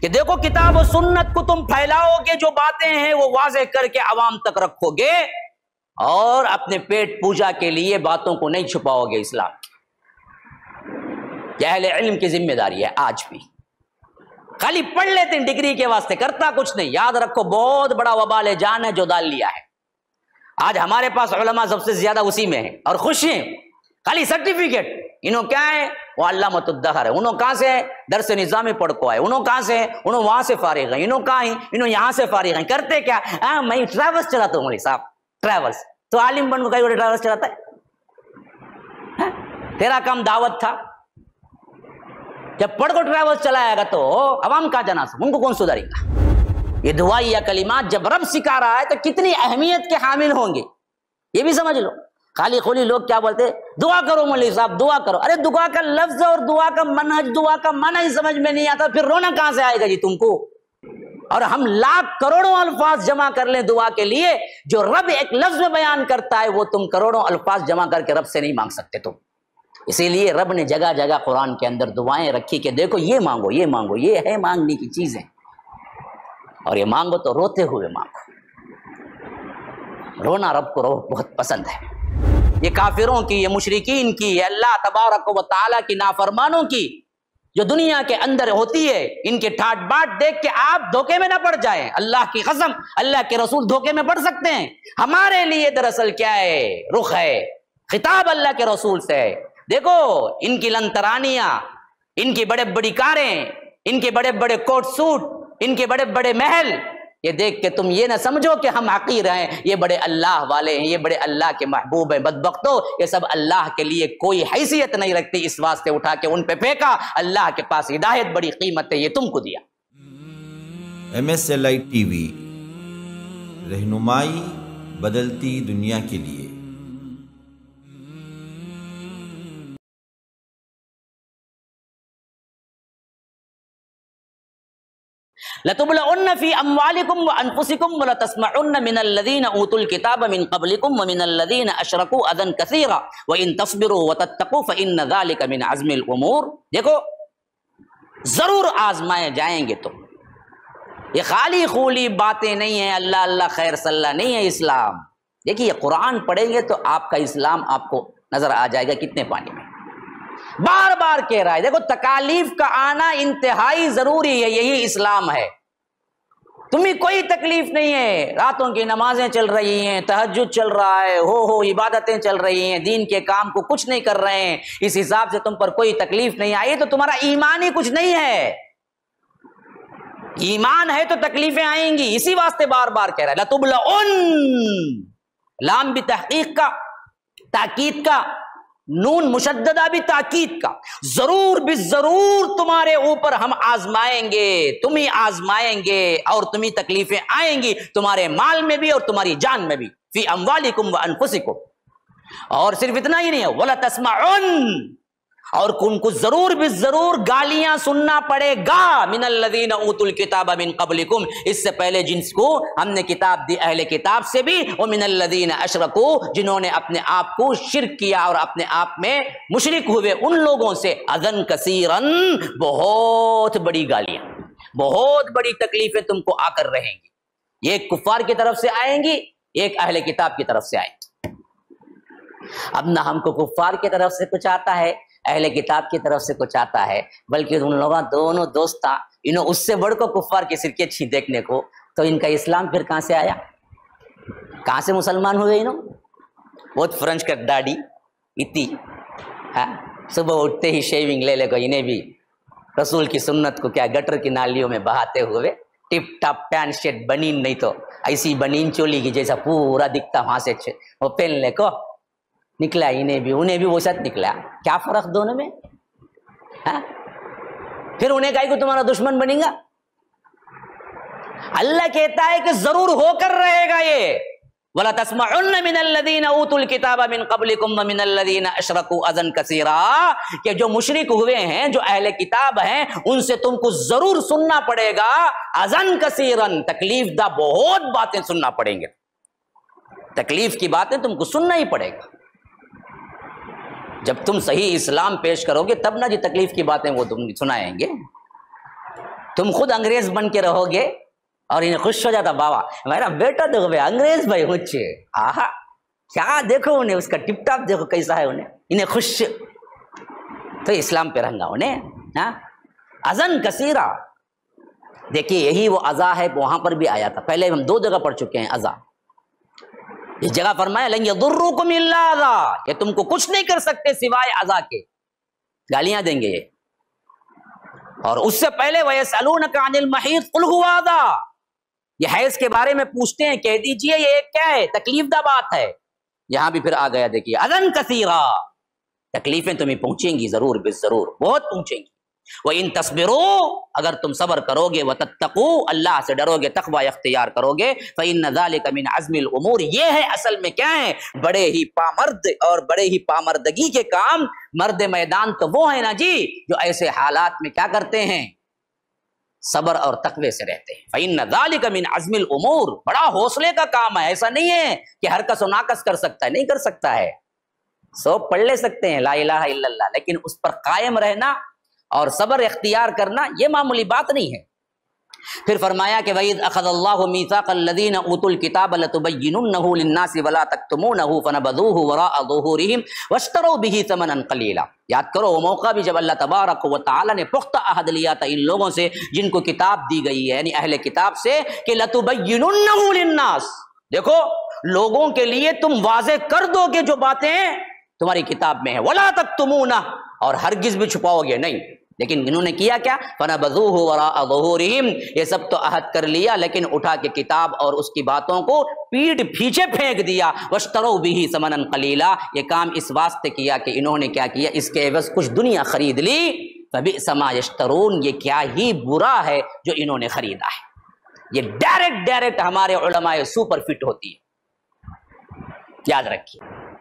کہ دیکھو کتاب و سنت کو تم پھیلاؤ گے، جو باتیں ہیں وہ واضح کر کے عوام تک رکھو گے، اور اپنے پیٹ پوجا کے لیے باتوں کو نہیں چھپاؤ گے اسلام کی۔ یہ اہل علم کی ذمہ داری ہے آج بھی۔ خالی پڑھ لیتے ہیں ڈگری کے واسطے، کرتا کچھ نہیں۔ یاد رکھو بہت بڑا وبال جان ہے جو ڈال لیا ہے۔ آج ہمارے پاس علماء سب سے زیادہ اسی میں ہیں اور خوش ہیں، خالی سرٹیفکیٹ۔ انہوں کیا ہے؟ وہ علامۃ الدہر ہے۔ انہوں کہاں سے درس نظامی پڑھ کو آئے، انہوں کہاں سے؟ انہوں وہاں سے فارغ ہیں۔ انہوں کہاں ہیں؟ انہوں یہاں سے فارغ ہیں۔ کرتے کیا؟ میں ٹریولس چلاتا ہوں مولوی صاحب، ٹریولس۔ تو عالم بن کے ٹریولس چلاتا ہے؟ تیرا کام دعوت تھا، جب پڑھ کو ٹریولس چلائے گا تو عوام کا جناس ان کو کون سدھارے گا؟ یہ دعائی یا کلمات جب رب سکھا رہا ہے تو کتنی اہمیت کے حامل ہوں گے، یہ بھی سمجھ لو۔ خالی خولی لوگ کیا بولتے؟ دعا کرو مولوی صاحب، دعا کرو۔ ارے دعا کا لفظ اور دعا کا منہج، دعا کا معنی سمجھ میں نہیں آتا، پھر رونا کہاں سے آئے گا جی تم کو؟ اور ہم لاکھ کروڑوں الفاظ جمع کر لیں دعا کے لیے، جو رب ایک لفظ میں بیان کرتا ہے وہ تم کروڑوں الفاظ جمع کر کے رب سے نہیں مانگ سکتے تم۔ اسی لیے رب نے جگہ جگہ قرآن کے اندر دعائیں رکھی کہ دیکھو یہ مانگو، یہ مانگو، یہ ہے مانگنے کی چیزیں، اور یہ مانگو تو روتے ہوئے مانگو۔ رونا رب کو بہت پسند ہے۔ یہ کافروں کی، یہ مشرکین کی، یہ اللہ تبارک و تعالیٰ کی نافرمانوں کی جو دنیا کے اندر ہوتی ہے، ان کے ٹھاٹ باٹ دیکھ کے آپ دھوکے میں نہ پڑ جائیں۔ اللہ کی قسم، اللہ کے رسول دھوکے میں پڑ سکتے ہیں۔ ہمارے لیے دراصل کیا ہے؟ رخ ہے، خطاب اللہ کے رسول سے ہے۔ دیکھو ان کی لنترانیاں، ان کی بڑے بڑی کاریں، ان کے بڑے بڑے کوٹ سوٹ، ان کے بڑے بڑے محل، یہ دیکھ کے تم یہ نہ سمجھو کہ ہم حقیر ہیں، یہ بڑے اللہ والے ہیں، یہ بڑے اللہ کے محبوب ہیں۔ بدبختو، یہ سب اللہ کے لیے کوئی حیثیت نہیں رکھتی، اس واسطے اٹھا کے ان پہ پھینکا۔ اللہ کے پاس ہدایت بڑی قیمت ہے، یہ تم کو دیا۔ MSLI TV، رہنمائی بدلتی دنیا کے لیے۔ لَتُبْلَعُنَّ فِي أَمْوَالِكُمْ وَأَنفُسِكُمْ وَلَتَسْمَعُنَّ مِنَ الَّذِينَ أُوتُوا الْكِتَابَ مِنْ قَبْلِكُمْ وَمِنَ الَّذِينَ أَشْرَكُوا أَذًى كَثِيرًا وَإِن تَصْبِرُوا وَتَتَّقُوا فَإِنَّ ذَلِكَ مِنْ عَزْمِ الْأُمُورِ۔ دیکھو ضرور آزمائے جائیں گے تم، یہ خالی خولی باتیں نہیں ہیں، اللہ اللہ خیر صلی اللہ نہیں ہے اسلام۔ دیکھیے یہ قرآن پڑھیں گے تو آپ کا اسلام آپ کو نظر آ جائے گا کتنے پانی میں۔ بار بار کہہ رہا ہے، دیکھو تکالیف کا آنا انتہائی ضروری ہے، یہی اسلام ہے۔ تمہیں کوئی تکلیف نہیں ہے، راتوں کی نمازیں چل رہی ہیں، تہجد چل رہا ہے، ہو عبادتیں چل رہی ہیں، دین کے کام کو کچھ نہیں کر رہے ہیں، اس حساب سے تم پر کوئی تکلیف نہیں آئی تو تمہارا ایمان ہی کچھ نہیں ہے۔ ایمان ہے تو تکلیفیں آئیں گی، اسی واسطے بار بار کہہ رہا ہے لَتُبْلَعُنَّ، لام بھی تحقیق کا، تاکید کا، نون مشددہ بھی تاکید کا، ضرور بالضرور تمہارے اوپر ہم آزمائیں گے، تمہیں آزمائیں گے، اور تمہیں تکلیفیں آئیں گی، تمہارے مال میں بھی اور تمہاری جان میں بھی، فی اموالکم وانفسکم۔ اور صرف اتنا ہی نہیں ہے، وَلَتَسْمَعُنَّ، اور ان کو ضرور بالضرور گالیاں سننا پڑے گا، من الذین اوتوا الکتاب من قبلکم، اس سے پہلے جن کو ہم نے کتاب دی اہل کتاب سے بھی، ومن الذین اشرکوا، جنہوں نے اپنے آپ کو شرک کیا اور اپنے آپ میں مشرک ہوئے، ان لوگوں سے اذًا کثیرا، بہت بڑی گالیاں، بہت بڑی تکلیفیں تم کو آ کر رہیں گی۔ ایک کفار کی طرف سے آئیں گی، ایک اہل کتاب کی طرف سے آئیں گی۔ اب نہ ہم کو کفار کی طرف سے کچھ آتا ہے، اہل کتاب کی طرف سے کچھ آتا ہے، بلکہ ان لوگوں دونوں دوست انہوں اس سے بڑھ کو کفار کی سرکت چھی دیکھنے کو، تو ان کا اسلام پھر کہاں سے آیا؟ کہاں سے مسلمان ہوئے انہوں؟ بہت فرنچ کا داڑھی اتنی، صبح اٹھتے ہی شیونگ لے لے کو، انہیں بھی رسول کی سنت کو کیا گٹر کی نالیوں میں بہاتے ہوئے، ٹپ ٹاپ پینٹ شرٹ، بنین نہیں تو ایسی بنین چولی کی جیسا پورا دکھتا وہاں سے وہ پہن لے کو نکلا، انہیں بھی وہ ساتھ نکلا۔ کیا فرق دونوں میں؟ پھر انہیں کہا کہ تمہارا دشمن بنیں گا؟ اللہ کہتا ہے کہ ضرور ہو کر رہے گا یہ، وَلَتَسْمَعُنَّ مِنَ الَّذِينَ أُوتُوا الْكِتَابَ مِنْ قَبْلِكُمْ وَمِنَ الَّذِينَ أَشْرَكُوا أَذًى كَثِيرًا، کہ جو مشرک ہوئے ہیں، جو اہل کتاب ہیں، ان سے تم کو ضرور سننا پڑے گا، اذًا کثیرًا، تکلیف دہ بہت باتیں سننا پڑیں گے، تکلیف کی باتیں تم کو سننا ہی پڑے گا۔ جب تم صحیح اسلام پیش کرو گے تب نہ جی تکلیف کی باتیں وہ تم سنائیں گے۔ تم خود انگریز بن کے رہو گے اور انہیں خوش ہو جاتا بابا میرا بیٹا دیکھو بھائی انگریز بھائی ہوچے آہا کیا دیکھو انہیں اس کا ٹپ ٹاپ دیکھو کیسا ہے انہیں خوش تو اسلام پہ رہنگا انہیں ہاں اذن کثیرہ دیکھیے یہی وہ اذا ہے وہاں پر بھی آیا تھا پہلے ہم 2 جگہ پڑھ چکے ہیں اذا اس جگہ فرمایا لن یضرکم الا اذا یہ تم کو کچھ نہیں کر سکتے سوائے اذا کے گالیاں دیں گے یہ اور اس سے پہلے وَيَسْأَلُونَكَ عَنِ الْمَحِيضِ قُلْ هُوَ أَذًى یہ حیض کے بارے میں پوچھتے ہیں کہہ دیجئے یہ کیا ہے تکلیف دہ بات ہے یہاں بھی پھر آ گیا دیکھیے اذن کثیرہ تکلیفیں تمہیں پہنچیں گی ضرور بالضرور بہت پہنچیں گی وَإِن تَصْبِرُوا اگر تم صبر کرو گے وَتَتَّقُوا اللہ سے ڈرو گے تقوی اختیار کرو گے فَإِنَّ ذَلِكَ مِنْ عَزْمِ الْأُمُورِ یہ ہے اصل میں کیا ہے بڑے ہی پامرد اور بڑے ہی پامردگی کے کام مرد میدان تو وہ ہیں نا جی جو ایسے حالات میں کیا کرتے ہیں صبر اور تقوی سے رہتے ہیں فَإِنَّ ذَلِكَ مِنْ عَزْمِ الْأُمُورِ بڑا حوصلے کا کام ہے ایسا نہیں ہے کہ ہر کس و ناکس کر سکتا ہے نہیں کر سکتا ہے سب پڑھ لے سکتے ہیں لا الہ الا اللہ لیکن اس پر قائم رہنا اور صبر اختیار کرنا یہ معمولی بات نہیں ہے پھر فرمایا کہ وَإِذْ أَخَذَ اللَّهُ مِيثَاقَ الَّذِينَ أُوتُوا الْكِتَابَ لَتُبَيِّنُنَّهُ لِلنَّاسِ وَلَا تَكْتُمُونَهُ فَنَبَذُوهُ وَرَاءَ ظُهُورِهِمْ وَاشْتَرَوْا بِهِ ثَمَنًا قَلِيلًا یاد کرو وہ موقع بھی جب اللہ تبارک و تعالی نے پختہ عہد لیا تھا ان لوگوں سے جن کو کتاب دی گئی ہے یعنی اہل کتاب سے کہ لَتُبَيِّنُنَّهُ لِلنَّاسِ دیکھو لوگوں کے لیے تم واضح کر دو گے جو باتیں تمہاری کتاب میں ہیں وَلَا تَكْتُمُونَهُ اور ہرگز بھی چھپاؤ گے نہیں لیکن انہوں نے کیا کیا فَنَبَذُوهُ وَرَاءَ ظُهُورِهِمْ یہ سب تو عہد کر لیا لیکن اٹھا کے کتاب اور اس کی باتوں کو پیٹ پیچھے پھینک دیا وَاشْتَرَوْا بِهِ ثَمَنًا قَلِيلًا یہ کام اس واسطے کیا کہ انہوں نے کیا کیا اس کے عوض کچھ دنیا خرید لی فَبِئْسَ مَا يَشْتَرُونَ یہ کیا ہی برا ہے جو انہوں نے خریدا ہے یہ ڈائریکٹ ہمارے علماء سپر فٹ ہوتی ہے یاد رکھیے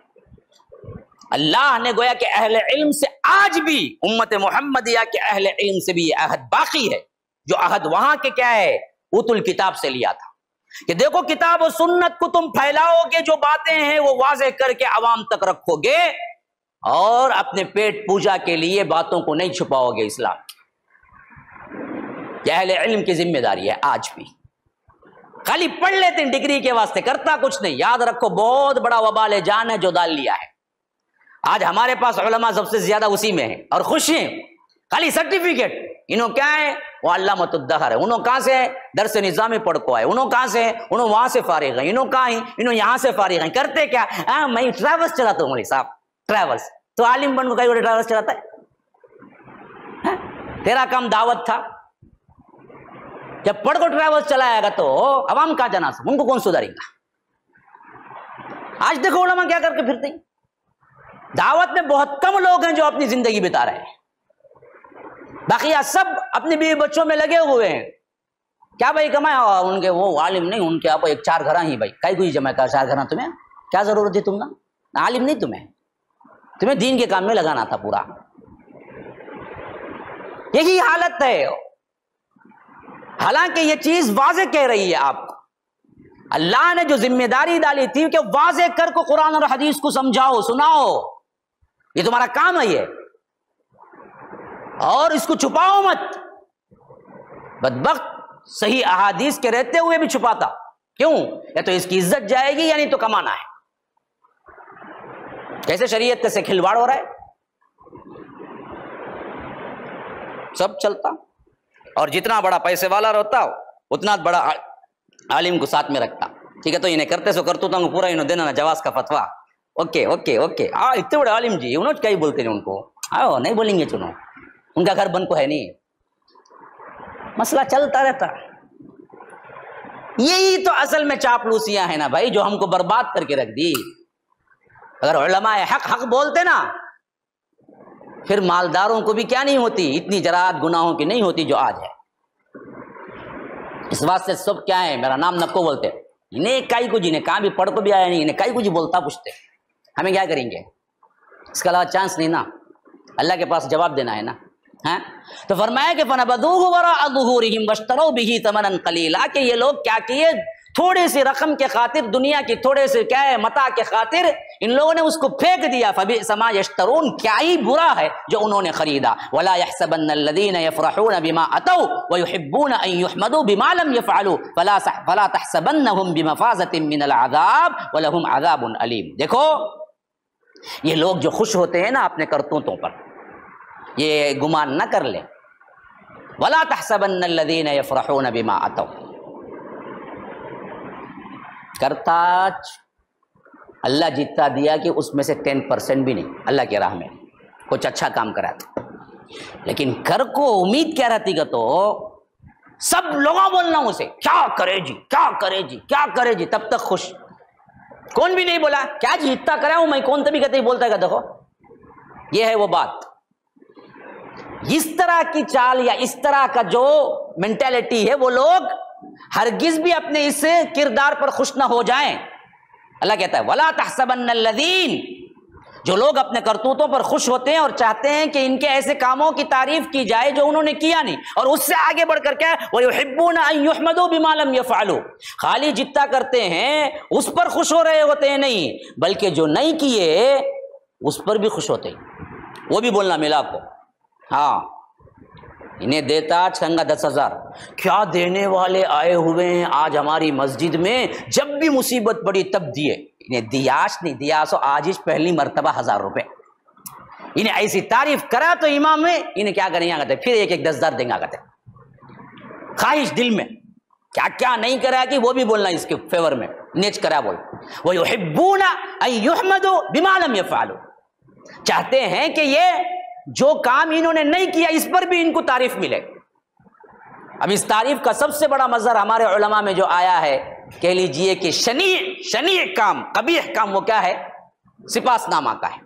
اللہ نے گویا کہ اہل علم سے آج بھی امت محمدیہ کے اہل علم سے بھی یہ عہد باقی ہے جو عہد وہاں کے کیا ہے اوت الکتاب سے لیا تھا کہ دیکھو کتاب و سنت کو تم پھیلاؤ گے جو باتیں ہیں وہ واضح کر کے عوام تک رکھو گے اور اپنے پیٹ پوجا کے لیے باتوں کو نہیں چھپاؤ گے اسلام یہ اہل علم کی ذمہ داری ہے آج بھی خالی پڑھ لیتے ہیں ڈگری کے واسطے کرتا کچھ نہیں یاد رکھو بہت بڑا وبال جان ہے جو ڈال لیا ہے آج ہمارے پاس علماء سب سے زیادہ اسی میں ہیں اور خوش ہیں خالی سرٹیفکیٹ انہوں کیا ہے وہ علامۃ الدہر ہے انہوں کہاں سے درس نظامی پڑھ کو آئے انہوں کہاں سے انہوں وہاں سے فارغ ہیں انہوں کہاں ہیں انہوں یہاں سے فارغ ہیں کرتے کیا میں ٹریولس چلاتا ہوں مولوی صاحب ٹریولس تو عالم بن کو کئی بڑے ٹریولس چلاتا ہے تیرا کام دعوت تھا جب پڑھ کو ٹریولس چلائے گا تو عوام کہاں جانا ان کو کون سدھارے گا آج دیکھو علماء کیا کر کے پھرتے ہیں دعوت میں بہت کم لوگ ہیں جو اپنی زندگی بتا رہے ہیں باقی سب اپنے بیوی بچوں میں لگے ہوئے ہیں کیا بھائی کمائے ان کے وہ عالم نہیں ان کے آپ ایک 4 گھر ہی بھائی کئی کوئی جمع کر 4 گھر تمہیں کیا ضرورت ہے تم نا عالم نہیں تمہیں دین کے کام میں لگانا تھا پورا یہی حالت ہے حالانکہ یہ چیز واضح کہہ رہی ہے آپ کو اللہ نے جو ذمہ داری ڈالی تھی کہ واضح کر کو قرآن اور حدیث کو سمجھاؤ سناؤ یہ تمہارا کام ہے یہ اور اس کو چھپاؤ مت بدبخت صحیح احادیث کے رہتے ہوئے بھی چھپاتا کیوں یا تو اس کی عزت جائے گی یا نہیں تو کمانا ہے کیسے شریعت سے کھلواڑ ہو رہا ہے سب چلتا اور جتنا بڑا پیسے والا رہتا اتنا بڑا عالم کو ساتھ میں رکھتا ٹھیک ہے تو انہیں کرتے سو کرتو تو پورا انہوں دینا جواز کا فتوا اوکے اوکے اوکے اتنے بڑے عالم جی انہوں کیا ہی بولتے ہیں ان کو نہیں بولیں گے چنو ان کا گھر بن کو ہے نہیں مسئلہ چلتا رہتا یہی تو اصل میں چاپلوسیاں ہیں نا بھائی جو ہم کو برباد کر کے رکھ دی اگر علماء حق بولتے نا پھر مالداروں کو بھی کیا نہیں ہوتی اتنی جرات گناہوں کی نہیں ہوتی جو آج ہے اس واسطے سب کیا ہے میرا نام نکو بولتے انہیں کئی کو جنہیں کہاں بھی پڑھ کو بھی آیا نہیں انہیں کئی کو جی بولتا پوچھتے ہمیں کیا کریں گے اس کے علاوہ چانس نہیں نا اللہ کے پاس جواب دینا ہے نا تو فرمایا کہ فَنَبَذُوهُ وَرَاءَ ظُهُورِهِمْ وَاشْتَرَوْا بِهِ ثَمَنًا قَلِيلًا کہ یہ لوگ کیا کیے تھوڑے سے رقم کے خاطر، دنیا کی تھوڑے سے کیا ہے متاع کے خاطر ان لوگوں نے اس کو پھینک دیا. فبئس ما یشترون، کیا ہی برا ہے جو انہوں نے خریدا. ولا يحسبن الذين يفرحون بما اتوا ويحبون ان يحمدوا بما لم يفعلوا فلا تحسبنهم بمفازة من العذاب ولهم عذاب الیم. دیکھو یہ لوگ جو خوش ہوتے ہیں نا اپنے کرتوتوں پر، یہ گمان نہ کر لیں. ولا تحسبن الذين يفرحون بما اتوا، کرتا اللہ جتنا دیا کہ اس میں سے 10% بھی نہیں اللہ کی راہ میں کچھ اچھا کام کرا تھا. لیکن کر کو امید کیا رہتی گا تو سب لوگوں بولنا اسے کیا کرے جی کیا کرے جی کیا کرے جی، تب تک خوش. کون بھی نہیں بولا کیا جی اتنا کرا ہوں میں، کون تبھی کہتے ہی بولتا ہے. دیکھو یہ ہے وہ بات. اس طرح کی چال یا اس طرح کا جو مینٹیلٹی ہے وہ لوگ ہرگز بھی اپنے اس کردار پر خوش نہ ہو جائیں. اللہ کہتا ہے ولا تحسبن الذین، جو لوگ اپنے کرتوتوں پر خوش ہوتے ہیں اور چاہتے ہیں کہ ان کے ایسے کاموں کی تعریف کی جائے جو انہوں نے کیا نہیں، اور اس سے آگے بڑھ کر کیا وَيُحِبُّونَ أَن يُحْمَدُوا بِمَا لَمْ يَفْعَلُوا، خالی جتنا کرتے ہیں اس پر خوش ہو رہے ہوتے ہیں نہیں، بلکہ جو نہیں کیے اس پر بھی خوش ہوتے ہیں. وہ بھی بولنا ملا کو. ہاں انہیں دیتا چھنگا 10,000، کیا دینے والے آئے ہوئے ہیں آج ہماری مسجد میں، جب بھی مصیبت پڑی تب دیے. انہیں دیاش نہیں دیا سو آج ہی پہلی مرتبہ 1000 روپے. انہیں ایسی تعریف کرا تو امام میں انہیں کیا کریں گے پھر ایک 10,000 دیں گا کرتے. خواہش دل میں کیا کیا نہیں کرا کہ وہ بھی بولنا اس کے فیور میں نیچ کرا بول. وَيُحِبُّونَ أَن يُحْمَدُوا بِمَا لَمْ يَفْعَلُوا، چاہتے ہیں کہ یہ جو کام انہوں نے نہیں کیا اس پر بھی ان کو تعریف ملے. اب اس تعریف کا سب سے بڑا مظہر ہمارے علماء میں جو آیا ہے، کہہ لیجئے کہ شنیع کام، قبیح کام وہ کیا ہے، سپاس نامہ کا ہے.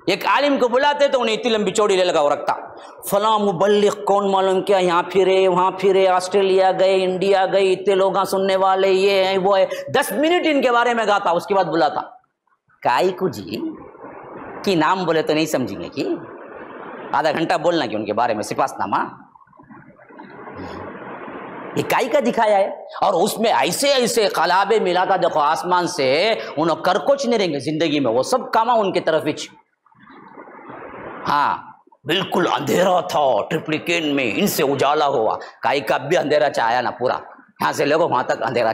ایک عالم کو بلاتے تو انہیں اتنی لمبی چوڑی لے لگا وہ رکھتا، فلاں مبلغ کون معلوم کیا، یہاں پھرے وہاں پھرے، آسٹریلیا گئے انڈیا گئے، اتنے لوگ سننے والے، یہ ہے وہ ہے. 10 منٹ ان کے بارے میں گاتا، اس کے بعد بلاتا کائی کو جی کی نام بولے تو نہیں سمجھیں گے کہ آدھا گھنٹہ بولنا کہ ان کے بارے میں سپاس نامہ اکائی کا دکھایا ہے. اور اس میں ایسے ایسے قلابے ملا تھا دیکھو آسمان سے، انہوں کر کچھ نہیں رہیں گے زندگی میں، وہ سب کاما ان کی طرف ہی. ہاں بالکل اندھیرا تھا ٹرپلیکین میں، ان سے اجالا ہوا، کائی کا بھی اندھیرا چایا نا پورا، یہاں سے لوگوں وہاں تک اندھیرا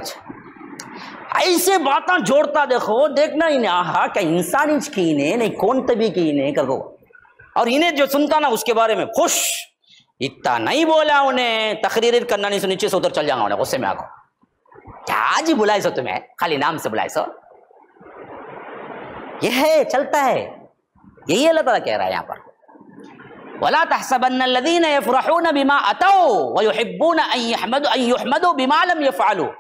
ایسے باتاں جوڑتا. دیکھو دیکھنا انہیں آہا کہ انسان انچ کی نہیں کون تبھی کی نہیں کرو. اور انہیں جو سنتا نا اس کے بارے میں خوش. اتنا نہیں بولا انہیں تقریر کرنا نہیں سو، نیچے سے ادھر چل جاؤں گا انہیں غصے میں آگو، کیا جی بلائے سو تمہیں، خالی نام سے بلائے سو. یہ ہے چلتا ہے، یہی اللہ تعالیٰ کہہ رہا ہے یہاں پر وَلَا تَحْسَبَنَّ الَّذِينَ يَفْرَحُونَ بِمَا أَتَوْا وَيُحِبُّونَ أَن يُحْمَدُوا بِمَا لَمْ يَفْعَلُوا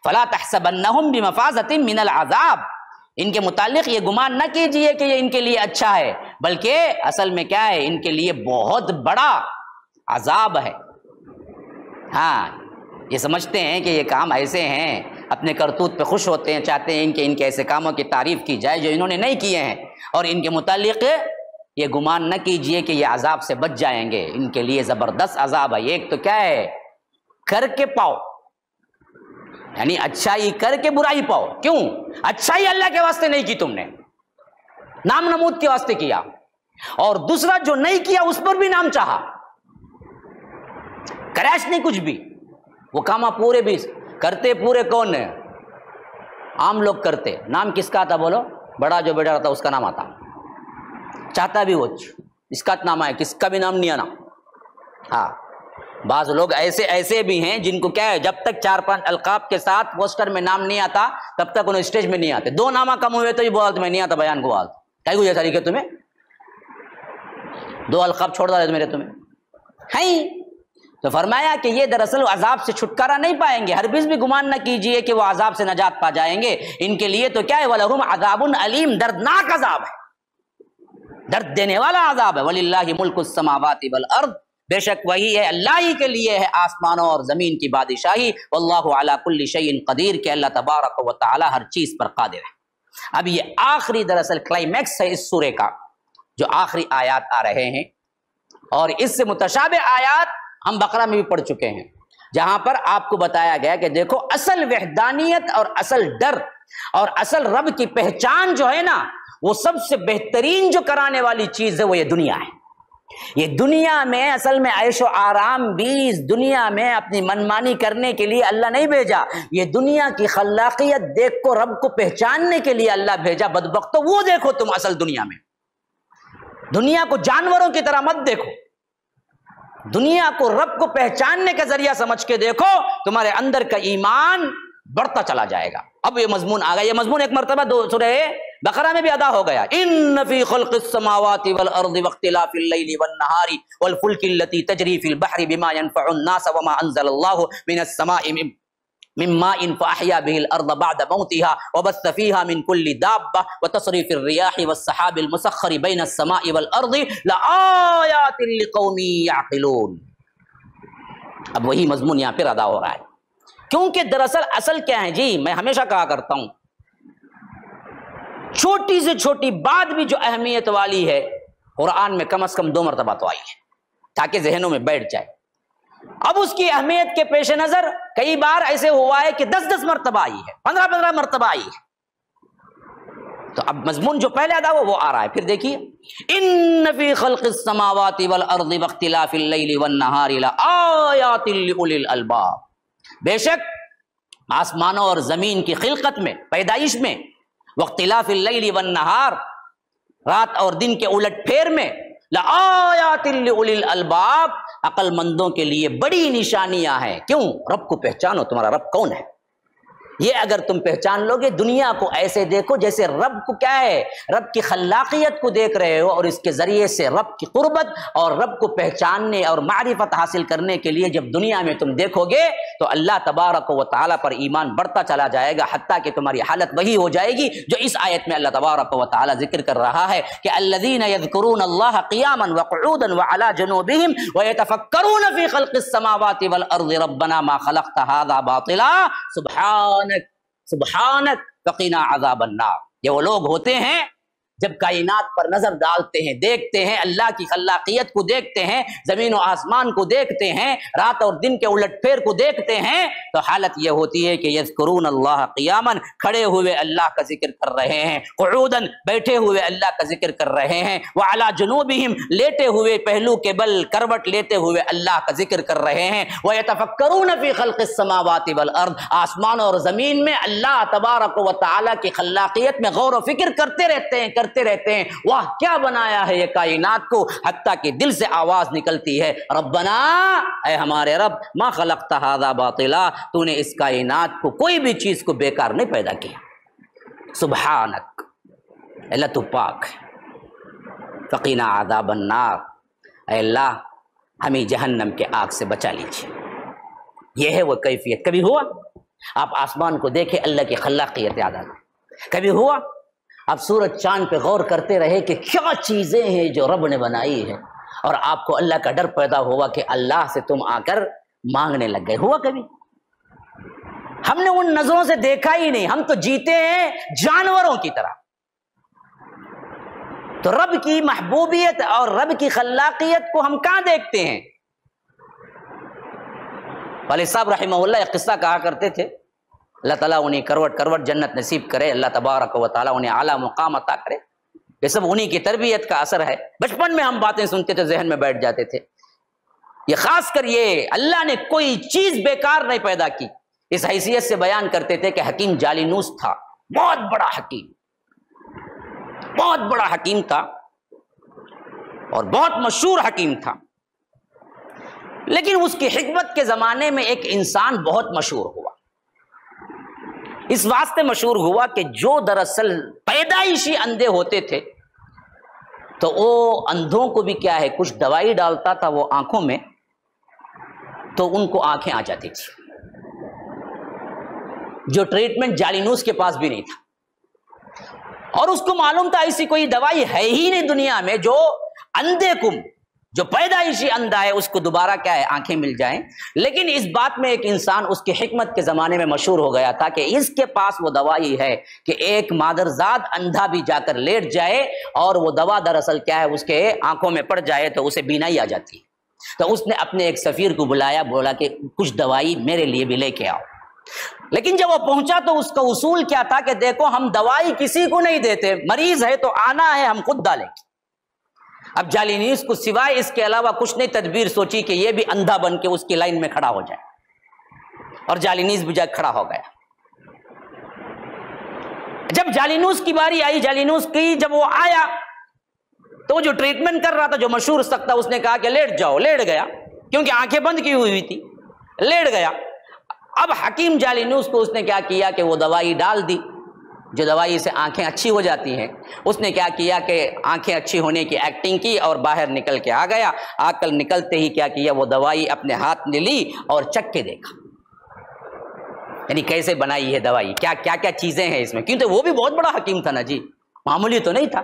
فَلَا تَحْسَبَنَّهُمْ بِمَفَازَةٍ مِّنَ الْعَذَابِ. ان کے متعلق یہ گمان نہ کیجئے کہ یہ ان کے لیے اچھا ہے، بلکہ اصل میں کیا ہے، ان کے لیے بہت بڑا عذاب ہے. ہاں یہ سمجھتے ہیں کہ یہ کام ایسے ہیں، اپنے کرتوت پہ خوش ہوتے ہیں، چاہتے ہیں کہ ان کے ایسے کاموں کی تعریف کی جائے جو انہوں نے نہیں کیے ہیں، اور ان کے متعلق یہ گمان نہ کیجئے کہ یہ عذاب سے بچ جائیں گے. ان کے لیے زبردست عذاب ہے. ایک تو کیا ہے، کر کے پاؤ، یعنی اچھائی کر کے برائی پاؤ. کیوں؟ اچھائی اللہ کے واسطے نہیں کی، تم نے نام نمود کے واسطے کیا، اور دوسرا جو نہیں کیا اس پر بھی نام چاہا، کریش نہیں کچھ بھی. وہ کاما پورے بھی کرتے، پورے کون ہے، عام لوگ کرتے. نام کس کا آتا بولو، بڑا جو بیٹا رہتا اس کا نام آتا، چاہتا بھی وہ اس کا نام ہے، کس کا بھی نام نہیں آنا. ہاں بعض لوگ ایسے بھی ہیں جن کو کیا ہے، جب تک 4-5 القاب کے ساتھ پوسٹر میں نام نہیں آتا تب تک انہیں اسٹیج میں نہیں آتے. 2 نامہ کم ہوئے تو یہ بولتے میں نہیں آتا بیان کو، بات کیا کوئی طریقے تمہیں 2 القاب چھوڑ دے میرے تمہیں ہیں. تو فرمایا کہ یہ دراصل عذاب سے چھٹکارا نہیں پائیں گے. ہرگز بھی گمان نہ کیجئے کہ وہ عذاب سے نجات پا جائیں گے. ان کے لیے تو کیا ہے، وَلَهُمْ عَذَابٌ عَلِيمٌ، دردناک عذاب ہے، درد دینے والا عذاب ہے. وَلِلَّهِ مُلْكُ السَّمَاوَاتِ وَالْأَرْضِ، بے شک وہی ہے، اللہ ہی کے لیے ہے آسمانوں اور زمین کی بادشاہی. واللہ علی کل شیء قدیر، کہ اللہ تبارک و تعالی ہر چیز پر قادر ہے. اب یہ آخری دراصل کلائمیکس ہے اس سورے کا، جو آخری آیات آ رہے ہیں، اور اس سے متشابہ آیات ہم بقرہ میں بھی پڑھ چکے ہیں. جہاں پر آپ کو بتایا گیا کہ دیکھو اصل وحدانیت اور اصل ڈر اور اصل رب کی پہچان جو ہے نا، وہ سب سے بہترین جو کرانے والی چیز ہے وہ یہ دنیا ہے۔ یہ دنیا میں اصل میں عیش و آرام بھی اس دنیا میں اپنی منمانی کرنے کے لیے اللہ نہیں بھیجا، یہ دنیا کی خلاقیت دیکھ کو رب کو پہچاننے کے لیے اللہ بھیجا۔ بدبختو وہ دیکھو تم اصل دنیا میں، دنیا کو جانوروں کی طرح مت دیکھو، دنیا کو رب کو پہچاننے کا ذریعہ سمجھ کے دیکھو، تمہارے اندر کا ایمان بڑھتا چلا جائے گا۔ اب یہ مضمون آ گیا، یہ مضمون ایک مرتبہ سورہ بقرہ میں بھی ادا ہو گیا، ان فی خلق السماوات والارض واختلاف اللیل والنہار والفلک التی تجری فی البحر بما ينفع الناس وما انزل اللہ من السماء من ماء فاحیا به الارض بعد موتها وبث فيها من كل دابة وتصريف الرياح والسحاب المسخر بين السماء والارض لآیات لقوم يعقلون۔ اب وہی مضمون یہاں پھر ادا ہو رہا ہے، کیونکہ دراصل اصل کیا ہے جی، میں ہمیشہ کہا کرتا ہوں چھوٹی سے چھوٹی بات بھی جو اہمیت والی ہے قرآن میں کم از کم 2 مرتبہ تو آئی ہے تاکہ ذہنوں میں بیٹھ جائے۔ اب اس کی اہمیت کے پیش نظر کئی بار ایسے ہوا ہے کہ 10 مرتبہ آئی ہے، 15 مرتبہ آئی ہے۔ تو اب مضمون جو پہلے ادا ہوا وہ آ رہا ہے، پھر دیکھیے ان فی خلق السماوات والارض واختلاف اللیل والنہار لآیات لأولی الالباب، بے شک آسمانوں اور زمین کی خلقت میں، پیدائش میں، واختلاف اللیل والنہار، رات اور دن کے الٹ پھیر میں، لآیات لأولی الالباب، عقل مندوں کے لیے بڑی نشانیاں ہیں۔ کیوں؟ رب کو پہچانو، تمہارا رب کون ہے، یہ اگر تم پہچان لو گے، دنیا کو ایسے دیکھو جیسے رب کو کیا ہے، رب کی خلاقیت کو دیکھ رہے ہو، اور اس کے ذریعے سے رب کی قربت اور رب کو پہچاننے اور معرفت حاصل کرنے کے لیے جب دنیا میں تم دیکھو گے تو اللہ تبارک و تعالیٰ پر ایمان بڑھتا چلا جائے گا، حتیٰ کہ تمہاری حالت وہی ہو جائے گی جو اس آیت میں اللہ تبارک و تعالیٰ ذکر کر رہا ہے کہ الذین یذکرون اللہ قیاما وقعودا وعلی جنوبہم ویتفکرون فی خلق السماوات والارض ربنا ما خلقت ھذا باطلا سبحانک وقنا عذاب النار۔ یہ وہ لوگ ہوتے ہیں جب کائنات پر نظر ڈالتے ہیں، دیکھتے ہیں اللہ کی خلاقیت کو، دیکھتے ہیں زمین و آسمان کو، دیکھتے ہیں رات اور دن کے الٹ پھیر کو، دیکھتے ہیں تو حالت یہ ہوتی ہے کہ یذکرون اللہ قیاما، کھڑے ہوئے اللہ کا ذکر کر رہے ہیں، قعودا، بیٹھے ہوئے اللہ کا ذکر کر رہے ہیں، وعلی جنوبہم، لیٹے ہوئے پہلو کے بل کروٹ لیتے ہوئے اللہ کا ذکر کر رہے ہیں، ویتفکرون فی خلق السماوات والارض، آسمان اور زمین میں اللہ تبارک و تعالیٰ کی خلاقیت میں غور و فکر کرتے رہتے ہیں، واہ کیا بنایا ہے یہ کائنات کو، حتیٰ کہ دل سے آواز نکلتی ہے ربنا، اے ہمارے رب، ما خلقت ھذا باطلا، تو نے اس کائنات کو کوئی بھی چیز کو بیکار نہیں پیدا کیا، سبحانک، اللہ تو پاک ہے، فقنا عذاب النار، اے اللہ ہمیں جہنم کے آگ سے بچا لیجیے۔ یہ ہے وہ کیفیت۔ کبھی ہوا آپ آسمان کو دیکھیں، اللہ کی خلاقیت یاد آ گئی؟ کبھی ہوا آپ سورج چاند پہ غور کرتے رہے کہ کیا چیزیں ہیں جو رب نے بنائی ہے، اور آپ کو اللہ کا ڈر پیدا ہوا کہ اللہ سے تم آ کر مانگنے لگ گئے؟ ہوا کبھی؟ ہم نے ان نظروں سے دیکھا ہی نہیں، ہم تو جیتے ہیں جانوروں کی طرح۔ تو رب کی محبوبیت اور رب کی خلاقیت کو ہم کہاں دیکھتے ہیں؟ والد صاحب رحمہ اللہ ایک قصہ کہا کرتے تھے، اللہ تعالیٰ انہیں کروٹ جنت نصیب کرے، اللہ تبارک و تعالیٰ انہیں اعلیٰ مقام عطا کرے، یہ سب انہیں کی تربیت کا اثر ہے۔ بچپن میں ہم باتیں سنتے تھے، ذہن میں بیٹھ جاتے تھے۔ یہ خاص کر یہ اللہ نے کوئی چیز بیکار نہیں پیدا کی، اس حیثیت سے بیان کرتے تھے کہ حکیم جالینوس تھا، بہت بڑا حکیم تھا اور بہت مشہور حکیم تھا، لیکن اس کی حکمت کے زمانے میں ایک انسان بہت مشہور ہوا۔ اس واسطے مشہور ہوا کہ جو دراصل پیدائشی اندھے ہوتے تھے تو وہ اندھوں کو بھی کیا ہے، کچھ دوائی ڈالتا تھا وہ آنکھوں میں تو ان کو آنکھیں آ جاتی تھی، جو ٹریٹمنٹ جالینوس کے پاس بھی نہیں تھا، اور اس کو معلوم تھا ایسی کوئی دوائی ہے ہی نہیں دنیا میں جو اندھے کو، جو پیدائشی اندھا ہے، اس کو دوبارہ کیا ہے، آنکھیں مل جائیں۔ لیکن اس بات میں ایک انسان اس کی حکمت کے زمانے میں مشہور ہو گیا تھا کہ اس کے پاس وہ دوائی ہے کہ ایک مادرزاد اندھا بھی جا کر لیٹ جائے اور وہ دوا دراصل کیا ہے، اس کے آنکھوں میں پڑ جائے تو اسے بینائی آ جاتی ہے۔ تو اس نے اپنے ایک سفیر کو بلایا، بولا کہ کچھ دوائی میرے لیے بھی لے کے آؤ۔ لیکن جب وہ پہنچا تو اس کا اصول کیا تھا کہ دیکھو ہم دوائی کسی کو نہیں دیتے، مریض ہے تو آنا ہے ہم خود ڈالیں گے۔ اب جالینیس کو سوائے اس کے علاوہ کچھ نہیں تدبیر سوچی کہ یہ بھی اندھا بن کے اس کی لائن میں کھڑا ہو جائے، اور جالینیس بھی جا کھڑا ہو گیا۔ جب جالینوس کی باری آئی، جالینوس کی جب وہ آیا تو جو ٹریٹمنٹ کر رہا تھا، جو مشہور سکتا، اس نے کہا کہ لیٹ جاؤ۔ لیٹ گیا، کیونکہ آنکھیں بند کی ہوئی تھی، لیٹ گیا۔ اب حکیم جالینوس کو اس نے کیا کیا کہ وہ دوائی ڈال دی، جو دوائی سے آنکھیں اچھی ہو جاتی ہیں۔ اس نے کیا کیا کہ آنکھیں اچھی ہونے کی ایکٹنگ کی اور باہر نکل کے آ گیا۔ آ کر نکلتے ہی کیا کیا، وہ دوائی اپنے ہاتھ میں لی اور چکھ کے دیکھا، یعنی کیسے بنائی ہے دوائی، کیا کیا کیا چیزیں ہیں اس میں، کیونکہ وہ بھی بہت بڑا حکیم تھا نا جی، معمولی تو نہیں تھا۔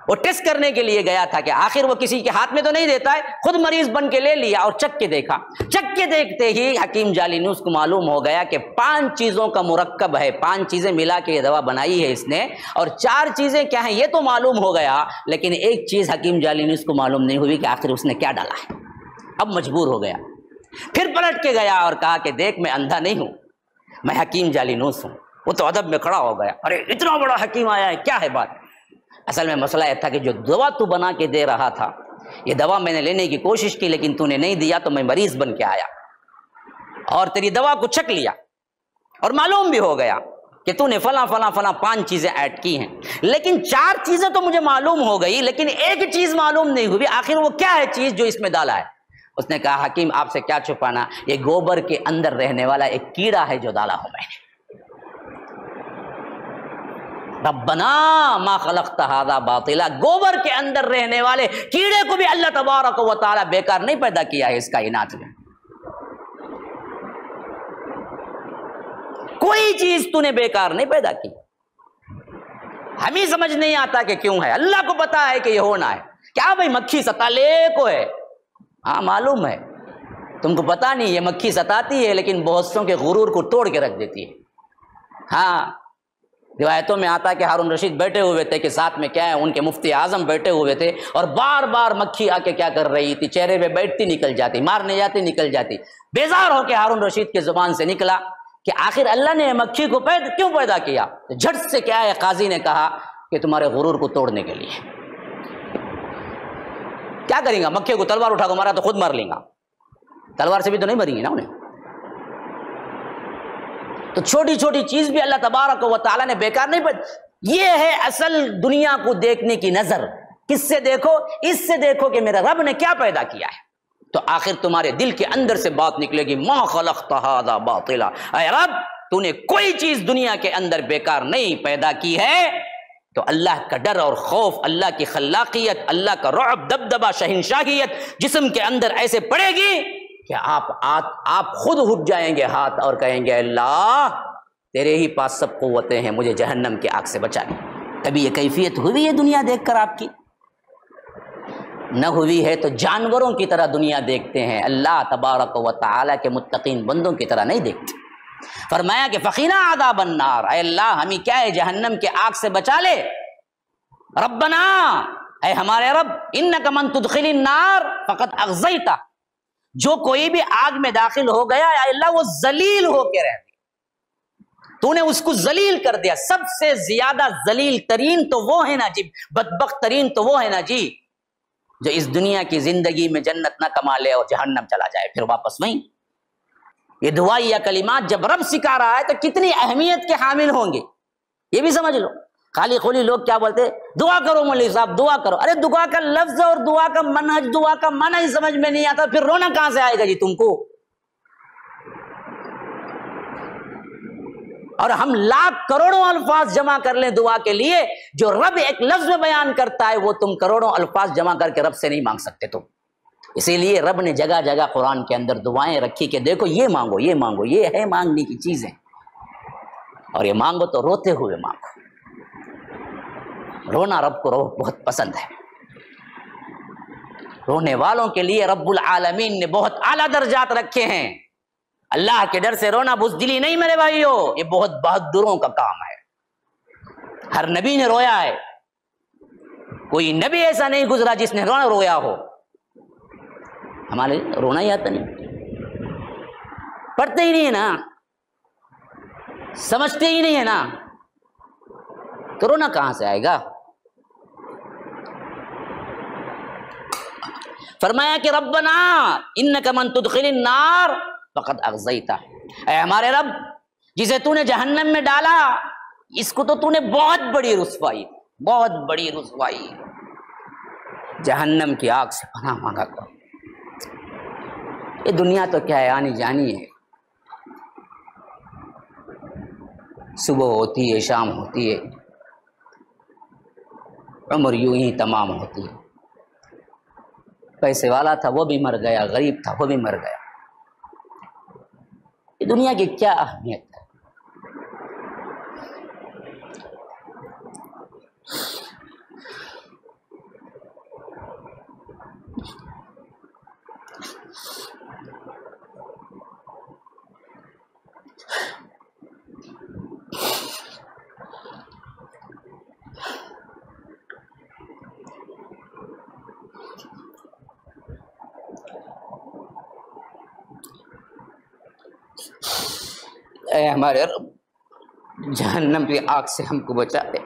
وہ ٹیسٹ کرنے کے لیے گیا تھا کہ آخر وہ کسی کے ہاتھ میں تو نہیں دیتا ہے، خود مریض بن کے لے لیا اور چکھ کے دیکھا۔ چکھ کے دیکھتے ہی حکیم جالینوس کو معلوم ہو گیا کہ 5 چیزوں کا مرکب ہے، 5 چیزیں ملا کے یہ دوا بنائی ہے اس نے، اور 4 چیزیں کیا ہیں یہ تو معلوم ہو گیا، لیکن ایک چیز حکیم جالینوس کو معلوم نہیں ہوئی کہ آخر اس نے کیا ڈالا ہے۔ اب مجبور ہو گیا، پھر پلٹ کے گیا اور کہا کہ دیکھ میں اندھا نہیں ہوں، میں حکیم جالینوس ہوں۔ وہ تو ادب میں کھڑا ہو گیا، ارے اتنا بڑا حکیم آیا ہے، کیا ہے بات؟ اصل میں مسئلہ یہ تھا کہ جو دوا تو بنا کے دے رہا تھا، یہ دوا میں نے لینے کی کوشش کی لیکن تو نے نہیں دیا، تو میں مریض بن کے آیا اور تیری دوا کو چکھ لیا، اور معلوم بھی ہو گیا کہ تو نے فلاں فلاں فلاں 5 چیزیں ایڈ کی ہیں، لیکن 4 چیزیں تو مجھے معلوم ہو گئی، لیکن ایک چیز معلوم نہیں ہوئی، آخر وہ کیا ہے چیز جو اس میں ڈالا ہے؟ اس نے کہا حکیم آپ سے کیا چھپانا، یہ گوبر کے اندر رہنے والا ایک کیڑا ہے جو ڈالا ہوں میں نے۔ ربنا ما خلقت هذا باطلا، گوبر کے اندر رہنے والے کیڑے کو بھی اللہ تبارک و تعالی بیکار نہیں پیدا کیا ہے اس کائنات میں۔ کوئی چیز تو نے بیکار نہیں پیدا کی، ہمیں سمجھ نہیں آتا کہ کیوں ہے، اللہ کو پتا ہے کہ یہ ہونا ہے۔ کیا بھائی مکھی ستالے کو ہے، ہاں معلوم ہے، تم کو پتا نہیں یہ مکھی ستاتی ہے لیکن بہت سوں کے غرور کو توڑ کے رکھ دیتی ہے۔ ہاں روایتوں میں آتا ہے کہ ہارون رشید بیٹھے ہوئے تھے کہ ساتھ میں کیا ہے ان کے مفتی اعظم بیٹھے ہوئے تھے، اور بار بار مکھی آ کے کیا کر رہی تھی، چہرے پہ بیٹھتی نکل جاتی، مارنے جاتی نکل جاتی۔ بیزار ہو کے ہارون رشید کے زبان سے نکلا کہ آخر اللہ نے مکھی کو کیوں پیدا کیا؟ جھٹ سے کیا ہے قاضی نے کہا کہ تمہارے غرور کو توڑنے کے لیے۔ کیا کریں گا، مکھی کو تلوار اٹھا کو مارا تو خود مار لیں گا، تلوار سے بھی تو نہیں مری گی نا انہیں۔ تو چھوٹی چھوٹی چیز بھی اللہ تبارک و تعالیٰ نے بیکار نہیں پیدا۔ یہ ہے اصل دنیا کو دیکھنے کی نظر۔ کس سے دیکھو؟ اس سے دیکھو کہ میرے رب نے کیا پیدا کیا ہے، تو آخر تمہارے دل کے اندر سے بات نکلے گی ما خلقت ھذا باطلا، اے رب تو نے کوئی چیز دنیا کے اندر بیکار نہیں پیدا کی ہے۔ تو اللہ کا ڈر اور خوف، اللہ کی خلاقیت، اللہ کا رعب، دبدبہ، شہنشاہیت جسم کے اندر ایسے پڑے گی کہ آپ خود اٹھ جائیں گے ہاتھ اور کہیں گے اللہ تیرے ہی پاس سب قوتیں ہیں، مجھے جہنم کی آگ سے بچا لے۔ کبھی یہ کیفیت ہوئی ہے دنیا دیکھ کر آپ کی؟ نہ ہوئی ہے تو جانوروں کی طرح دنیا دیکھتے ہیں، اللہ تبارک و تعالیٰ کے متقین بندوں کی طرح نہیں دیکھتے۔ فرمایا کہ فقینا عذاب النار، اے اللہ ہمیں کیا ہے جہنم کے آگ سے بچا لے۔ ربنا، اے ہمارے رب، انک من تدخل النار فقد اغزیتہ، جو کوئی بھی آگ میں داخل ہو گیا اے اللہ وہ ذلیل ہو کے رہتے، تو نے اس کو ذلیل کر دیا۔ سب سے زیادہ ذلیل ترین تو وہ ہے نا جی، بدبخت ترین تو وہ ہے نا جی، جو اس دنیا کی زندگی میں جنت نہ کما لے اور جہنم چلا جائے پھر واپس وہیں۔ یہ دعائیں یا کلمات جب رب سکھا رہا ہے تو کتنی اہمیت کے حامل ہوں گے، یہ بھی سمجھ لو۔ خالی خولی لوگ کیا بولتے، دعا کرو مولوی صاحب دعا کرو، ارے دعا کا لفظ اور دعا کا منہج، دعا کا معنی ہی سمجھ میں نہیں آتا، پھر رونا کہاں سے آئے گا جی تم کو؟ اور ہم لاکھ کروڑوں الفاظ جمع کر لیں دعا کے لیے، جو رب ایک لفظ میں بیان کرتا ہے وہ تم کروڑوں الفاظ جمع کر کے رب سے نہیں مانگ سکتے تم۔ اسی لیے رب نے جگہ جگہ قرآن کے اندر دعائیں رکھی کہ دیکھو یہ مانگو، یہ مانگو، یہ ہے مانگنے کی چیزیں، اور یہ مانگو تو روتے ہوئے مانگو۔ رونا رب کو بہت پسند ہے، رونے والوں کے لیے رب العالمین نے بہت اعلیٰ درجات رکھے ہیں۔ اللہ کے ڈر سے رونا بزدلی نہیں میرے بھائیو، یہ بہت بہادروں کا کام ہے۔ ہر نبی نے رویا ہے، کوئی نبی ایسا نہیں گزرا جس نے رونا رویا ہو۔ ہمارے رونا ہی آتا نہیں، پڑھتے ہی نہیں ہے نا، سمجھتے ہی نہیں ہے نا، تو رونا کہاں سے آئے گا؟ فرمایا کہ ربنا انک من تدخل النار فقد اغزیتہ، اے ہمارے رب جسے تو نے جہنم میں ڈالا اس کو تو نے بہت بڑی رسوائی، بہت بڑی رسوائی، جہنم کی آگ سے پناہ مانگا کر۔ یہ دنیا تو کیا ہے، آنی جانی ہے، صبح ہوتی ہے شام ہوتی ہے، عمر یوں ہی تمام ہوتی ہے۔ پیسے والا تھا وہ بھی مر گیا، غریب تھا وہ بھی مر گیا، یہ دنیا کی کیا اہمیت ہے؟ اے ہمارے رب جہنم کی آگ سے ہم کو بچا دے۔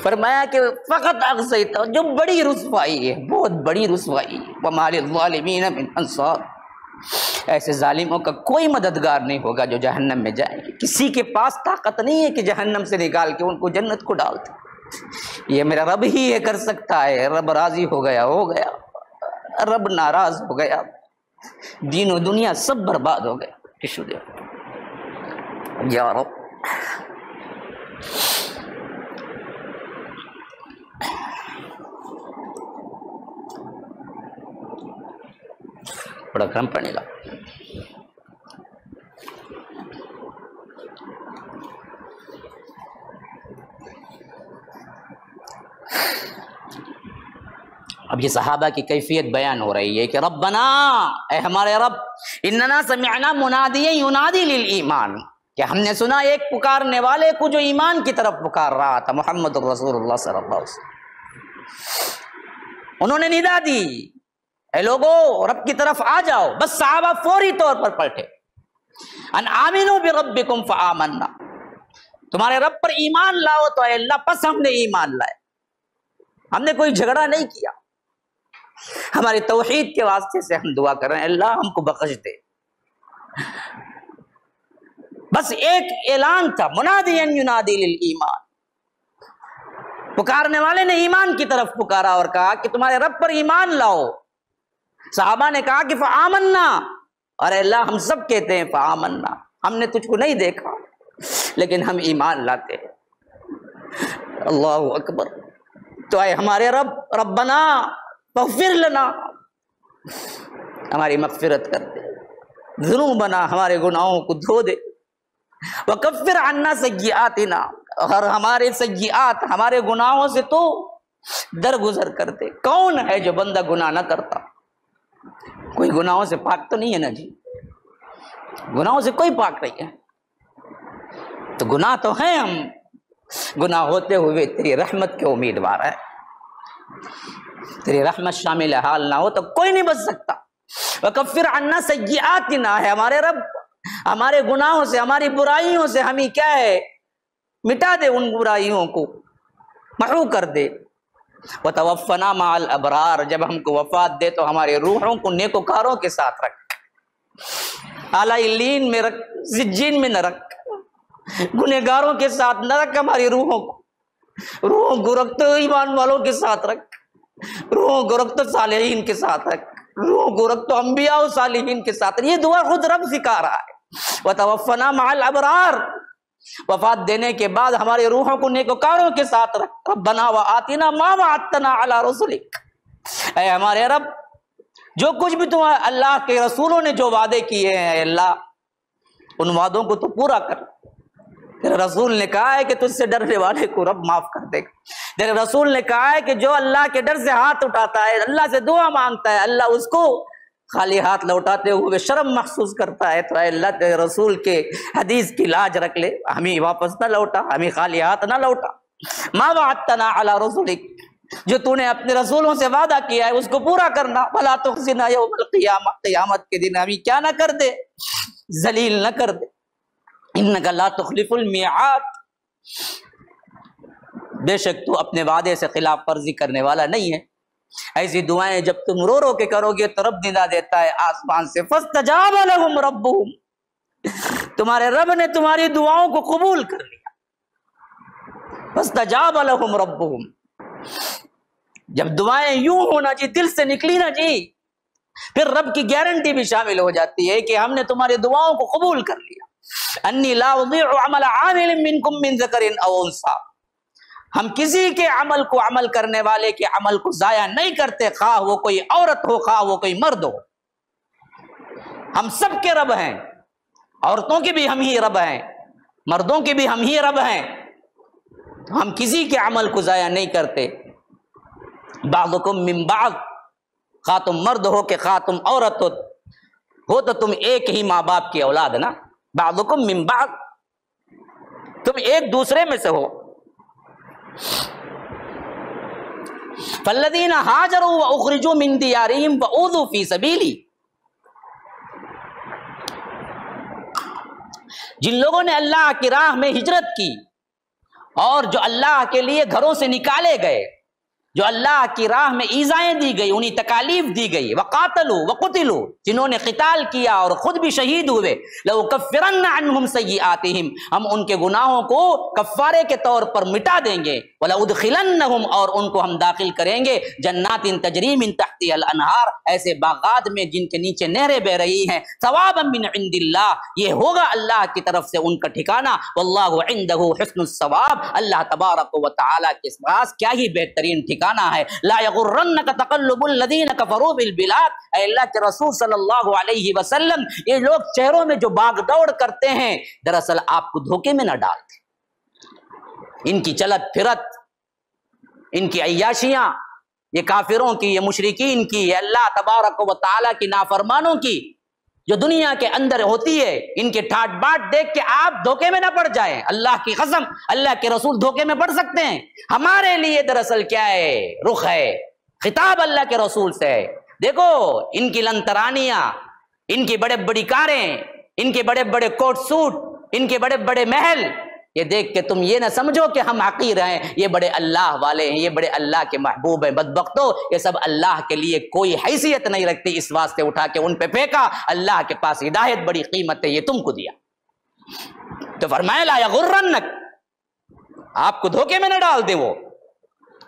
فرمایا کہ فقط اغزیتہ، جو بڑی رسوائی ہے، بہت بڑی رسوائی، وما للظالمین من انصار، ایسے ظالموں کا کوئی مددگار نہیں ہوگا جو جہنم میں جائیں گے، کسی کے پاس طاقت نہیں ہے کہ جہنم سے نکال کے ان کو جنت کو ڈال دے، یہ میرا رب ہی یہ کر سکتا ہے۔ رب راضی ہو گیا، ہو گیا، رب ناراض ہو گیا، دین و دنیا سب برباد ہو گیا۔ ٹشو دے یا رب، بڑا گرم پڑنے لگا۔ اب یہ صحابہ کی کیفیت بیان ہو رہی ہے کہ ربنا، اے ہمارے رب، اننا سمعنا منادیا ینادی للایمان، کہ ہم نے سنا ایک پکارنے والے کو جو ایمان کی طرف پکار رہا تھا، محمد الرسول اللہ صلی اللہ علیہ وسلم۔ انہوں نے ندا دی، اے لوگو رب کی طرف آ جاؤ۔ بس صحابہ فوری طور پر پلٹے، ان آمنوا بربکم فآمنا، تمہارے رب پر ایمان لاؤ تو اے اللہ پس ہم نے ایمان لائے، ہم نے کوئی جھگڑا نہیں کیا، ہماری توحید کے واسطے سے ہم دعا کر رہے ہیں، اللہ ہم کو بخش دے۔ بس ایک اعلان تھا، منادیا ینادی للایمان، پکارنے والے نے ایمان کی طرف پکارا اور کہا کہ تمہارے رب پر ایمان لاؤ۔ صحابہ نے کہا کہ فآمنا، اور اللہ ہم سب کہتے ہیں فآمنا، ہم نے تجھ کو نہیں دیکھا لیکن ہم ایمان لاتے ہیں۔ اللہ اکبر۔ تو اے ہمارے رب، ربنا فاغفر لنا، ہماری مغفرت کر دے، ذنوبنا، ہمارے گناہوں کو دھو دے، وکفر عنا سیئاتنا، اور ہمارے سیئات، ہمارے گناہوں سے تو درگزر کر دے۔ کون ہے جو بندہ گناہ نہ کرتا؟ کوئی گناہوں سے پاک تو نہیں ہے نا جی، گناہوں سے کوئی پاک نہیں ہے، تو گناہ تو ہیں ہم، گناہ ہوتے ہوئے تیری رحمت کے امیدوار ہے، تیری رحمت شامل حال نہ ہو تو کوئی نہیں بچ سکتا۔ وکفر عنا سیئاتنا، ہے ہمارے رب ہمارے گناہوں سے، ہماری برائیوں سے ہمیں کیا ہے، مٹا دے، ان برائیوں کو محو کر دے۔ وتوفنا مع الابرار، جب ہم کو وفات دے تو ہمارے روحوں کو نیکوکاروں کے ساتھ رکھ، اعلیٰ علیین میں رکھ، سجین میں نہ رکھ، گنہگاروں کے ساتھ نہ رکھ ہماری روحوں کو، روحوں کو رکھ تو ایمان والوں کے ساتھ رکھ، روحوں کو رکھ تو صالحین کے ساتھ رکھ، روحوں کو رکھ تو انبیاء و صالحین کے ساتھ۔ یہ دعا خود رب سکھا رہا ہے، وتوفنا مع الابرار، وفات دینے کے بعد ہمارے روحوں کو نیکوکاروں کے ساتھ رکھ، ربنا وآتنا ما وعدتنا علی رسلک، اے ہمارے رب جو کچھ بھی تمہیں اللہ کے رسولوں نے جو وعدے کیے ہیں، اے اللہ ان وعدوں کو تو پورا کر۔ تیرے رسول نے کہا ہے کہ تجھ سے ڈرنے والے کو رب معاف کر دے گا، تیرے رسول نے کہا ہے کہ جو اللہ کے ڈر سے ہاتھ اٹھاتا ہے، اللہ سے دعا مانگتا ہے، اللہ اس کو خالی ہاتھ لوٹاتے ہوئے شرم محسوس کرتا ہے۔ تو اے اللہ تیرے رسول کے حدیث کی لاج رکھ لے، ہمیں واپس نہ لوٹا، ہمیں خالی ہاتھ نہ لوٹا۔ ما وعدتنا علی رسلک، جو تو نے اپنے رسولوں سے وعدہ کیا ہے اس کو پورا کرنا. ولا تخزنا یوم القیامہ، قیامت کے دن ہمیں کیا نہ کر دے، ذلیل نہ کر دے. انک لا تخلف المیعاد، بے شک تو اپنے وعدے سے خلاف ورزی کرنے والا نہیں ہے. ایسی دعائیں جب تم رو رو کے کرو گے تو رب ندا دیتا ہے آسمان سے، فاستجاب لهم ربهم، تمہارے رب نے تمہاری دعاؤں کو قبول کر لیا. فاستجاب لهم ربهم، جب دعائیں یوں ہونا جی دل سے نکلی نا جی، پھر رب کی گارنٹی بھی شامل ہو جاتی ہے کہ ہم نے تمہاری دعاؤں کو قبول کر لیا. انی لا اضیع عمل عامل منکم من ذکر او انثی، ہم کسی کے عمل کو، عمل کرنے والے کے عمل کو ضائع نہیں کرتے، خواہ وہ کوئی عورت ہو خواہ وہ کوئی مرد ہو. ہم سب کے رب ہیں، عورتوں کے بھی ہم ہی رب ہیں، مردوں کے بھی ہم ہی رب ہیں. ہم کسی کے عمل کو ضائع نہیں کرتے. بعضکم من بعض، خواہ تم مرد ہو کہ خواہ تم عورت ہو تو تم ایک ہی ماں باپ کی اولاد نا. بعضکم من بعض، تم ایک دوسرے میں سے ہو. فالذین ہاجروا واخرجوا من دیارہم واوذوا فی سبیلی، جن لوگوں نے اللہ کی راہ میں ہجرت کی اور جو اللہ کے لیے گھروں سے نکالے گئے، جو اللہ کی راہ میں ایذائیں دی گئی، انہیں تکالیف دی گئی. وقاتلوا وقتلوا، جنہوں نے قتال کیا اور خود بھی شہید ہوئے. لأکفرن عنہم سیئاتہم، ہم ان کے گناہوں کو کفارے کے طور پر مٹا دیں گے. ولأدخلنہم، اور ان کو ہم داخل کریں گے جنات تجری من تحتها الانہار، ایسے باغات میں جن کے نیچے نہریں بہ رہی ہیں. ثوابا من عند اللہ، یہ ہوگا اللہ کی طرف سے ان کا ٹھکانہ. واللہ عنده حسن الثواب، اللہ تبارک و تعالی کے پاس کیا ہی بہترین ٹھکانہ ہے. لا یغرنک تقلب الذین کفروا بالبلاد، اے اللہ کے رسول صلی اللہ علیہ وسلم، یہ لوگ شہروں میں جو باغ دوڑ کرتے ہیں دراصل آپ کو دھوکے میں نہ ڈالتے. ان کی چلت پھرت، ان کی عیاشیاں، یہ کافروں کی، یہ مشرکین کی، یہ اللہ تبارک و تعالی کی نافرمانوں کی جو دنیا کے اندر ہوتی ہے، ان کے ٹھاٹ باٹ دیکھ کے آپ دھوکے میں نہ پڑ جائیں. اللہ کی قسم، اللہ کے رسول دھوکے میں پڑ سکتے ہیں. ہمارے لیے دراصل کیا ہے، رخ ہے، خطاب اللہ کے رسول سے ہے. دیکھو ان کی لنترانیاں، ان کی بڑے بڑی کاریں، ان کے بڑے بڑے کوٹ سوٹ، ان کے بڑے بڑے محل، یہ دیکھ کے تم یہ نہ سمجھو کہ ہم حقیر ہیں، یہ بڑے اللہ والے ہیں، یہ بڑے اللہ کے محبوب ہیں. بدبختو، یہ سب اللہ کے لیے کوئی حیثیت نہیں رکھتی، اس واسطے اٹھا کے ان پہ پھینکا. اللہ کے پاس ہدایت بڑی قیمت ہے، یہ تم کو دیا. تو فرمایا لا یغرنک، آپ کو دھوکے میں نہ ڈال دے وہ.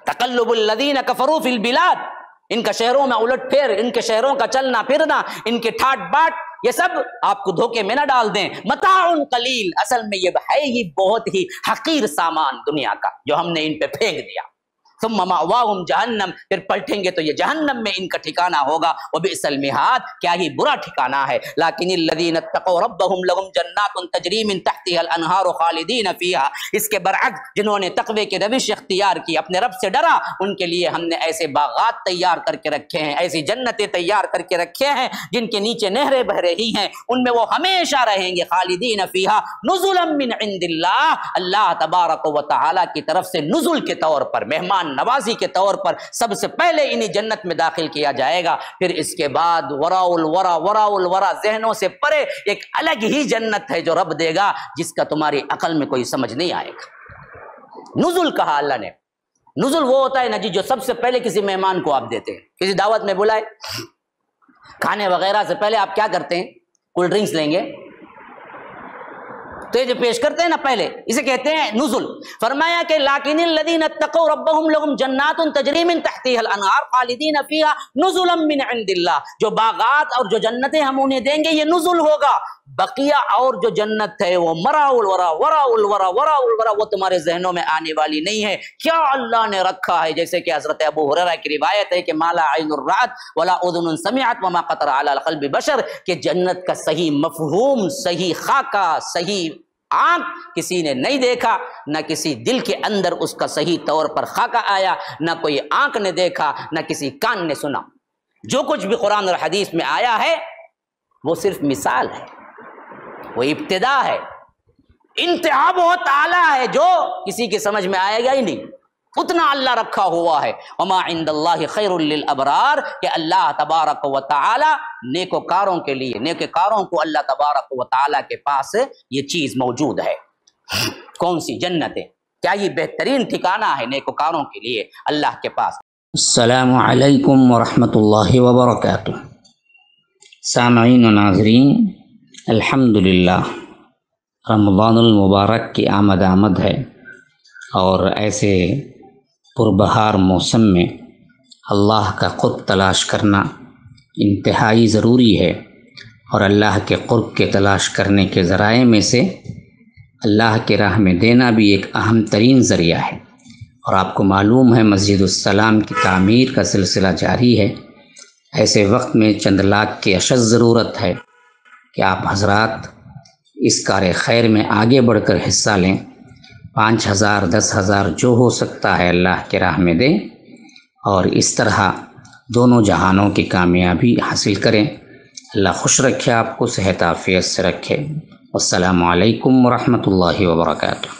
تقلب الذین کفروا فی البلاد، ان کا شہروں میں الٹ پھیر، ان کے شہروں کا چلنا پھرنا، ان کے ٹھاٹ باٹ، یہ سب آپ کو دھوکے میں نہ ڈال دیں. متاع قلیل، اصل میں یہ ہے ہی بہت ہی حقیر سامان دنیا کا جو ہم نے ان پہ پھینک دیا. ثم مأواہم جہنم، پھر پلٹیں گے تو یہ جہنم میں ان کا ٹھکانہ ہوگا. وبئس المہاد، کیا ہی برا ٹھکانہ ہے. لیکن الذین اتقوا ربہم لہم جنات تجری من تحتها الانہار خالدین فیہا، اس کے برعکس جنہوں نے تقوی کی روش اختیار کی، اپنے رب سے ڈرا، ان کے لیے ہم نے ایسے باغات تیار کر کے رکھے ہیں، ایسی جنتیں تیار کر کے رکھے ہیں جن کے نیچے نہریں بہ رہی ہیں، ان میں وہ ہمیشہ رہیں گے. خالدین فیہا نزلا من عند اللہ، اللہ تبارک و تعالی کی طرف سے نزل کے طور پر، مہمان نوازی کے طور پر سب سے پہلے انہیں جنت میں داخل کیا جائے گا. پھر اس کے بعد وراء الورا ذہنوں سے پرے ایک الگ ہی جنت ہے جو رب دے گا، جس کا تمہاری عقل میں کوئی سمجھ نہیں آئے گا. نزل کہا اللہ نے. نزل وہ ہوتا ہے نا جی جو سب سے پہلے کسی مہمان کو آپ دیتے ہیں، کسی دعوت میں بلائے، کھانے وغیرہ سے پہلے آپ کیا کرتے ہیں، کولڈ ڈرنکس لیں گے، تو یہ جو پیش کرتے ہیں نا پہلے، اسے کہتے ہیں نزل. فرمایا کہ لیکن الذین اتقوا ربہم لہم جنات تجری من تحتها الانہار خالدین فیہا نزلا من عند اللہ، جو باغات اور جو جنتیں ہم انہیں دیں گے یہ نزل ہوگا. بقیہ اور جو جنت ہے وہ وراء الورا وہ تمہارے ذہنوں میں آنے والی نہیں ہے. کیا اللہ نے رکھا ہے، جیسے کہ حضرت ابو ہریرہ کی روایت ہے کہ ما لا عین رأت ولا اذن سمعت وما خطر علی القلب بشر، کہ جنت کا صحیح مفہوم، صحیح خاکہ، صحیح آنکھ کسی نے نہیں دیکھا، نہ کسی دل کے اندر اس کا صحیح طور پر خاکہ آیا، نہ کوئی آنکھ نے دیکھا، نہ کسی کان نے سنا. جو کچھ بھی قرآن اور حدیث میں آیا ہے وہ صرف مثال ہے، وہ ابتدا ہے. انتہا بہت اعلیٰ ہے جو کسی کی سمجھ میں آئے گا ہی نہیں. اتنا اللہ رکھا ہوا ہے. وما عند اللہ خیر للابرار، کہ اللہ تبارک و تعالی نیکوکاروں کے لیے، نیکوکاروں کو اللہ تبارک و تعالی کے پاس یہ چیز موجود ہے. کون سی؟ جنتیں. کیا یہ بہترین ٹھکانہ ہے نیکوکاروں کے لیے اللہ کے پاس. السلام علیکم ورحمۃ اللہ وبرکاتہ. سامعین و ناظرین، الحمدللہ رمضان المبارک کی آمد ہے، اور ایسے پربہار موسم میں اللہ کا قرب تلاش کرنا انتہائی ضروری ہے، اور اللہ کے قرب کے تلاش کرنے کے ذرائع میں سے اللہ کے راہ میں دینا بھی ایک اہم ترین ذریعہ ہے. اور آپ کو معلوم ہے مسجد السلام کی تعمیر کا سلسلہ جاری ہے. ایسے وقت میں چند لاکھ کی اشد ضرورت ہے کہ آپ حضرات اس کار خیر میں آگے بڑھ کر حصہ لیں. 5,000 10,000 جو ہو سکتا ہے اللہ کے راہ میں دیں، اور اس طرح دونوں جہانوں کی کامیابی حاصل کریں. اللہ خوش رکھے، آپ کو صحت عافیت سے رکھے. السلام علیکم ورحمۃ اللہ وبرکاتہ.